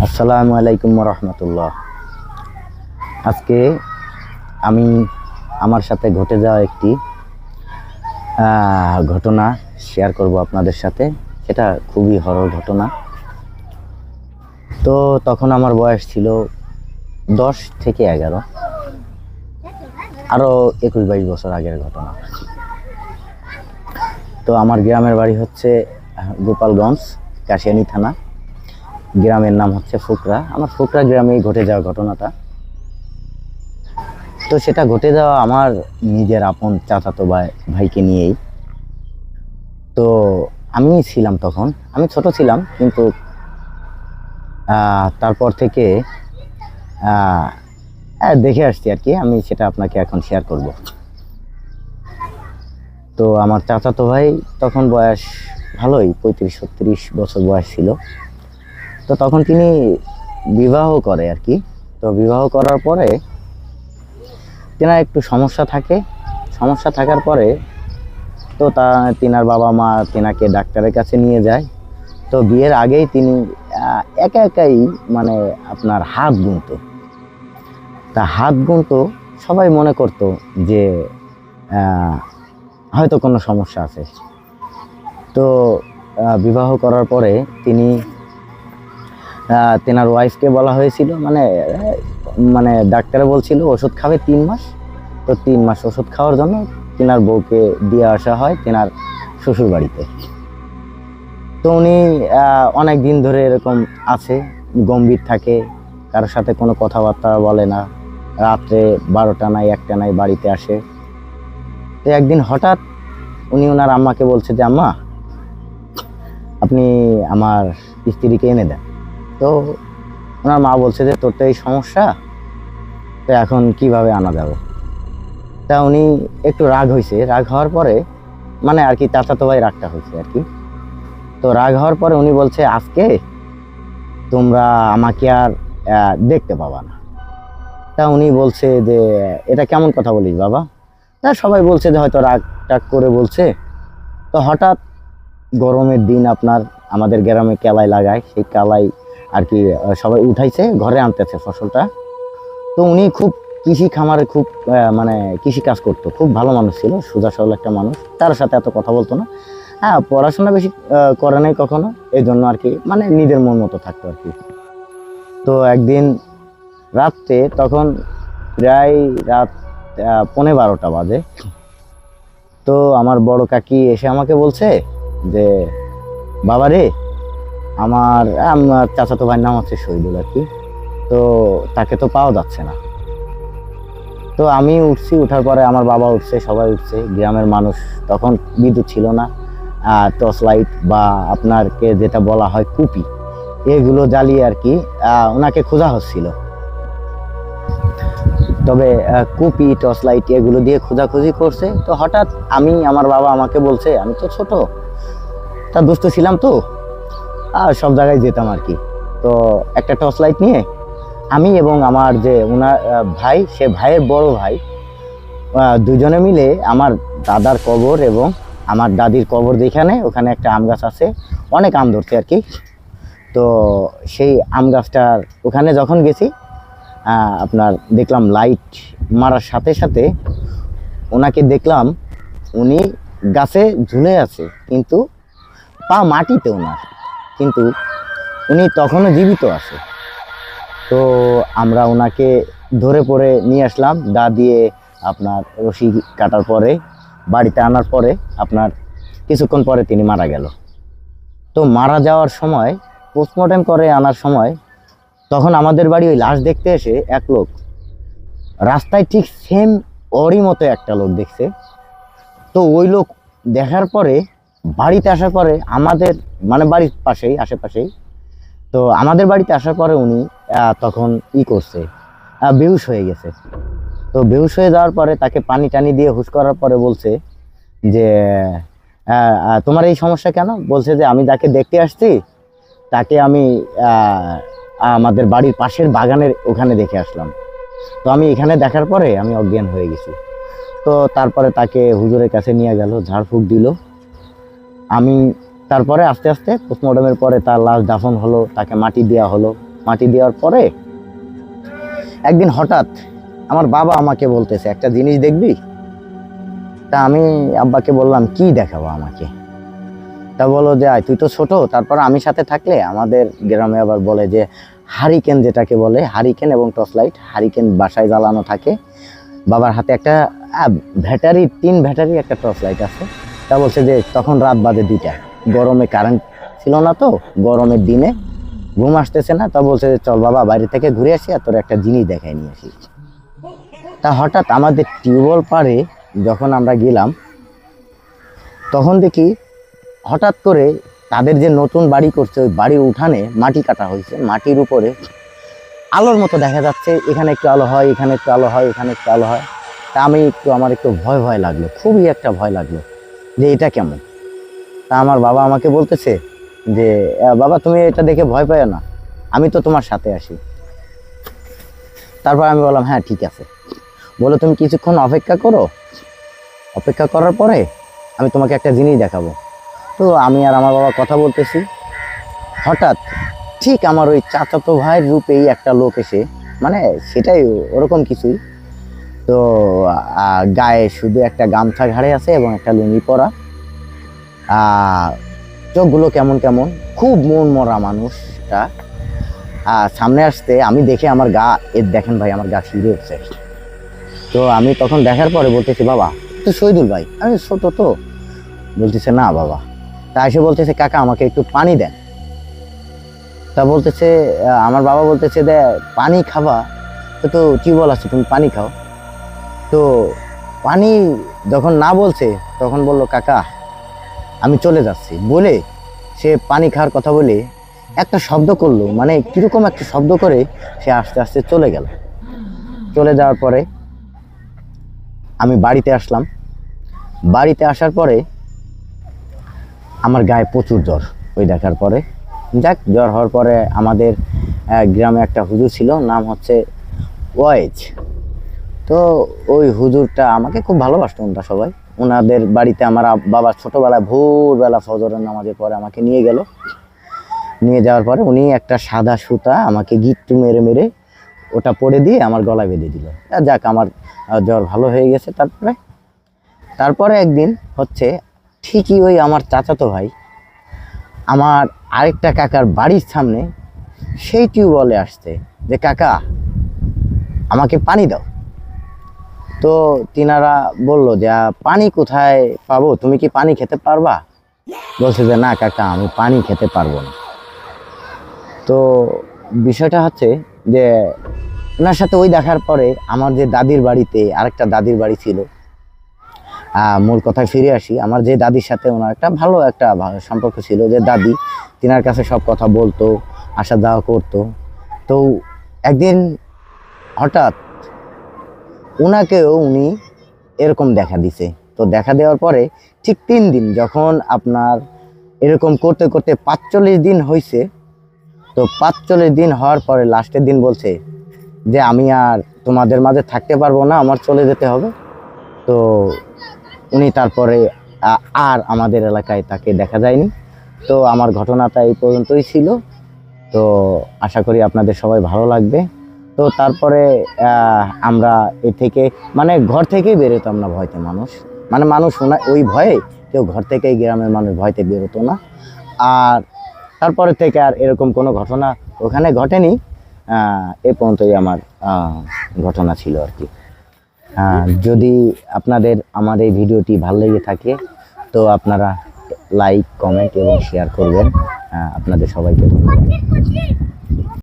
আসসালামু আলাইকুম রহমতুল্লাহ। আজকে আমি আমার সাথে ঘটে যাওয়া একটি ঘটনা শেয়ার করব আপনাদের সাথে। সেটা খুবই হরর ঘটনা। তো তখন আমার বয়স ছিল 10 থেকে 11, আরও 21-22 বছর আগের ঘটনা। তো আমার গ্রামের বাড়ি হচ্ছে গোপালগঞ্জ, কাশিয়ানী থানা। গ্রামের নাম হচ্ছে ফুকরা। আমার ফুকরা গ্রামেই ঘটে যাওয়া ঘটনাটা। তো সেটা ঘটে যাওয়া আমার নিজের আপন চাচাতো ভাইকে নিয়েই। তো আমি ছিলাম তখন, আমি ছোট ছিলাম, কিন্তু তারপর থেকে দেখে আসছি আর কি। আমি সেটা আপনাকে এখন শেয়ার করব। তো আমার চাচাতো ভাই তখন বয়স ভালোই, 35-36 বছর বয়স ছিল। তো তখন তিনি বিবাহ করে আর কি। তো বিবাহ করার পরে তেনার একটু সমস্যা থাকার পরে তো তিনার বাবা মা তেনাকে ডাক্তারের কাছে নিয়ে যায়। তো বিয়ের আগেই তিনি একাই মানে আপনার হাত গুনতো। সবাই মনে করতো যে হয়তো কোনো সমস্যা আছে। তো বিবাহ করার পরে তেনার ওয়াইফকে বলা হয়েছিল, মানে ডাক্তারে বলছিল ওষুধ খাবে 3 মাস। তো 3 মাস ওষুধ খাওয়ার জন্য তেনার বউকে দিয়ে আসা হয় তেনার শ্বশুর বাড়িতে। তো উনি অনেক দিন ধরে এরকম আছে, গম্ভীর থাকে, কারোর সাথে কোনো কথাবার্তা বলে না। রাত্রে 12টা নাই 1টা নাই বাড়িতে আসে। তো একদিন হঠাৎ উনি ওনার আম্মাকে বলছে যে, আম্মা আপনি আমার স্ত্রীকে এনে দেন। তো ওনার মা বলছে যে, তোর তো এই সমস্যা, তো এখন কিভাবে আনা যাবে। তা উনি একটু রাগ হওয়ার পরে, মানে আর কি চাচাতো ভাই রাগটা হয়েছে আর কি। তো রাগ হওয়ার পরে উনি বলছে, আজকে তোমরা আমাকে আর দেখতে পাবা না। তা উনি বলছে যে, এটা কেমন কথা বলিস বাবা। তা সবাই বলছে যে হয়তো রাগ টাগ করে বলছে। তো হঠাৎ গরমের দিন আমাদের গ্রামে কেলাই লাগায়, সেই কেলাই আর কি সবাই উঠাইছে, ঘরে আনতেছে ফসলটা। তো উনি খুব কৃষি খামারে খুব মানে কৃষি কাজ করতো, খুব ভালো মানুষ ছিল, সোজা সরল একটা মানুষ। তার সাথে এত কথা বলতো না। পড়াশোনা বেশি করে নাই কখনো, এই জন্য আর কি মানে নিজের মন মতো থাকতো আর কি। তো একদিন রাত্রে, তখন প্রায় রাত 12:15 বাজে। তো আমার বড় কাকি এসে আমাকে বলছে যে, বাবা রে, আমার চাচাতো ভাইয়ের নাম হচ্ছে শহীদুল আর কি। তো তাকে তো পাওয়া যাচ্ছে না। তো আমি উঠছি, উঠার পরে আমার বাবা উঠছে, সবাই উঠছে, গ্রামের মানুষ। তখন বিদ্যুৎ ছিল না, টর্চ লাইট বা আপনারকে যেটা বলা হয় কুপি, এগুলো জ্বালিয়ে আর কি ওনাকে খোঁজা হচ্ছিল। তবে কুপি, টর্চ লাইট এগুলো দিয়ে খোঁজাখুঁজি করছে। তো হঠাৎ আমার বাবা আমাকে বলছে, আমি তো ছোট, তা দুষ্ট ছিলাম, তো সব জায়গায় যেতাম আর কি। তো একটা টর্চ লাইট নিয়ে আমি এবং আমার যে ওনার ভাই, সে ভাইয়ের বড় ভাই, দুজনে মিলে আমার দাদার কবর এবং আমার দাদির কবর যেখানে, ওখানে একটা আম গাছ আছে, অনেক আম ধরছে আর কি। তো সেই আম গাছটার ওখানে যখন গেছি, দেখলাম লাইট মারার সাথে সাথে ওনাকে দেখলাম, উনি গাছে ঝুলে আছে, কিন্তু পা মাটিতে ওনার, কিন্তু উনি তখনও জীবিত আছে। তো আমরা ওনাকে ধরে পড়ে নিয়ে আসলাম, দা দিয়ে রশি কাটার পরে বাড়িতে আনার পরে কিছুক্ষণ পরে তিনি মারা গেল। তো মারা যাওয়ার সময়, পোস্টমর্টেম করে আনার সময়, তখন আমাদের বাড়ি ওই লাশ দেখতে এসে এক লোক রাস্তায় ঠিক সেম ওরই মতো একটা লোক দেখছে। তো ওই লোক দেখার পরে বাড়িতে আসার পরে আমাদের মানে বাড়ির পাশেই, আশেপাশেই, তো আমাদের বাড়িতে আসার পরে উনি তখন করছে, বেহুশ হয়ে গেছে। তো বেহুশ হয়ে যাওয়ার পরে তাকে পানি টানি দিয়ে হুশ করার পরে বলছে যে, তোমার এই সমস্যা কেন? বলছে যে, আমি যাকে দেখতে আসছি তাকে আমি আমাদের বাড়ির পাশের বাগানের ওখানে দেখে আসলাম। তো আমি এখানে দেখার পরে আমি অজ্ঞান হয়ে গেছি। তো তারপরে তাকে হুজুরের কাছে নিয়ে গেল, ঝাড়ফুঁক দিল। তারপরে আস্তে আস্তে পোস্টমর্টমের পরে তার লাশ দাফন হলো, তাকে মাটি দেওয়া হলো। মাটি দেওয়ার পরে একদিন হঠাৎ আমার বাবা আমাকে বলতেছে, একটা জিনিস দেখবি? তা আমি আব্বাকে বললাম, কি দেখাবো আমাকে? তা বলো যে তুই তো ছোট, তারপর আমি সাথে থাকলে আমাদের গ্রামে আবার বলে যে হারিকেন, যেটাকে বলে হারিকেন এবং টর্চ লাইট। হারিকেন বাসায় জ্বালানো থাকে, বাবার হাতে একটা ব্যাটারি, 3 ব্যাটারি একটা টর্চ লাইট আছে। তা বলছে যে তখন রাত বাজে 2টা, গরমে কারেন্ট ছিল না, তো গরমের দিনে ঘুম আসতেছে না। তা বলছে যে চল বাবা বাইরে থেকে ঘুরে আসি আর তোর একটা জিনিস দেখাই নিয়ে আসি। তা হঠাৎ আমাদের টিউবওয়েল পাড়ে যখন আমরা গেলাম, তখন দেখি হঠাৎ করে তাদের যে নতুন বাড়ি করছে ওই বাড়ির উঠানে মাটি কাটা হয়েছে, মাটির উপরে আলোর মতো দেখা যাচ্ছে, এখানে একটু আলো হয়, এখানে একটু আলো হয়, এখানে একটু আলো হয়। তা আমার একটু ভয় ভয় লাগলো, খুবই একটা ভয় লাগলো যে এটা কেমন। তা আমার বাবা আমাকে বলতেছে যে বাবা তুমি এটা দেখে ভয় পাও না, আমি তো তোমার সাথে আসি। তারপর আমি বললাম হ্যাঁ ঠিক আছে। বলে তুমি কিছুক্ষণ অপেক্ষা করো, অপেক্ষা করার পরে আমি তোমাকে একটা জিনিস দেখাবো। তো আমি আর আমার বাবা কথা বলতেছি, হঠাৎ ঠিক আমার ওই চাচাতো ভাইয়ের রূপেই একটা লোক এসে, মানে সেটাই ওরকম কিছুই, তো গায়ে শুধু একটা গামছা ঘাড়ে আছে এবং একটা লুঙ্গি পরা, চোখগুলো কেমন কেমন, খুব মন মরা মানুষটা। সামনে আসতে আমি দেখে আমার গা, দেখেন ভাই আমার গা শিউরে উঠছে। তো আমি তখন দেখার পরে বলতেছি বাবা তো শহীদুল ভাই, আমি ছোট তো। বলতেছে না বাবা। তা এসে বলতেছে কাকা আমাকে একটু পানি দেন। তা বলতেছে আমার বাবা বলতেছে দে পানি খাবা, তো টিউবওয়েল আছে তুমি পানি খাও। তো পানি যখন না বলছে তখন বলল কাকা আমি চলে যাচ্ছি, বলে সে পানি খাওয়ার কথা বলে একটা শব্দ করলো, মানে কিরকম একটা শব্দ করে সে আস্তে আস্তে চলে গেল। চলে যাওয়ার পরে আমি বাড়িতে আসলাম। বাড়িতে আসার পরে আমার গায়ে প্রচুর জ্বর ওই দেখার পরে। যাক, জ্বর হওয়ার পরে আমাদের গ্রামে একটা হুজুর ছিল, নাম হচ্ছে ওয়াইজ। তো ওই হুজুরটা আমাকে খুব ভালোবাসতো, ওনারা সবাই। ওনাদের বাড়িতে আমার বাবা ছোটোবেলায় ভোরবেলা ফজরের নামাজের পরে আমাকে নিয়ে গেল। নিয়ে যাওয়ার পরে উনি একটা সাদা সুতা আমাকে গিট্টু মেরে মেরে ওটা পরে দিয়ে আমার গলায় বেঁধে দিল। যাক, আমার জ্বর ভালো হয়ে গেছে। তারপরে একদিন হচ্ছে ঠিকই ওই আমার চাচাতো ভাই আমার আরেকটা কাকার বাড়ির সামনে সেই টিউবওয়েলে আসছে যে কাকা আমাকে পানি দাও। তো তিনারা বলল যে পানি কোথায় পাবো, তুমি কি পানি খেতে পারবা? বলছে যে না কাকা আমি পানি খেতে পারবো না। তো বিষয়টা হচ্ছে যে ওনার সাথে ওই দেখার পরে আমার যে দাদির বাড়িতে আরেকটা দাদির বাড়ি ছিল, মূল কথায় ফিরে আসি, আমার যে দাদির সাথে ওনার একটা ভালো সম্পর্ক ছিল, যে দাদি তিনার কাছে সব কথা বলতো, আসা যাওয়া করতো। তো একদিন হঠাৎ ওনাকেও উনি এরকম দেখা দিছে। তো দেখা দেওয়ার পরে ঠিক 3 দিন, যখন আপনার এরকম করতে করতে 45 দিন হয়েছে, তো 45 দিন হওয়ার পরে লাস্টের দিন বলছে যে আমি আর তোমাদের মাঝে থাকতে পারবো না, আমার চলে যেতে হবে। তো উনি তারপরে আর আমাদের এলাকায় তাকে দেখা যায়নি। তো আমার ঘটনাটা এই পর্যন্তই ছিল। তো আশা করি আপনাদের সবাই ভালো লাগবে। তো তারপরে আমরা এ থেকে মানে ঘর থেকেই বেরোতাম না ভয়তে, মানুষ ওই ভয়ে কেউ ঘর থেকেই, গ্রামের মানুষ ভয়তে বেরোতো না। আর তারপরে থেকে আর এরকম কোনো ঘটনা ওখানে ঘটেনি। এ পর্যন্তই আমার ঘটনা ছিল আর কি। যদি আপনাদের আমার এই ভিডিওটি ভালো লেগে থাকে তো আপনারা লাইক, কমেন্ট এবং শেয়ার করবেন। আপনাদের সবাইকে ধন্যবাদ।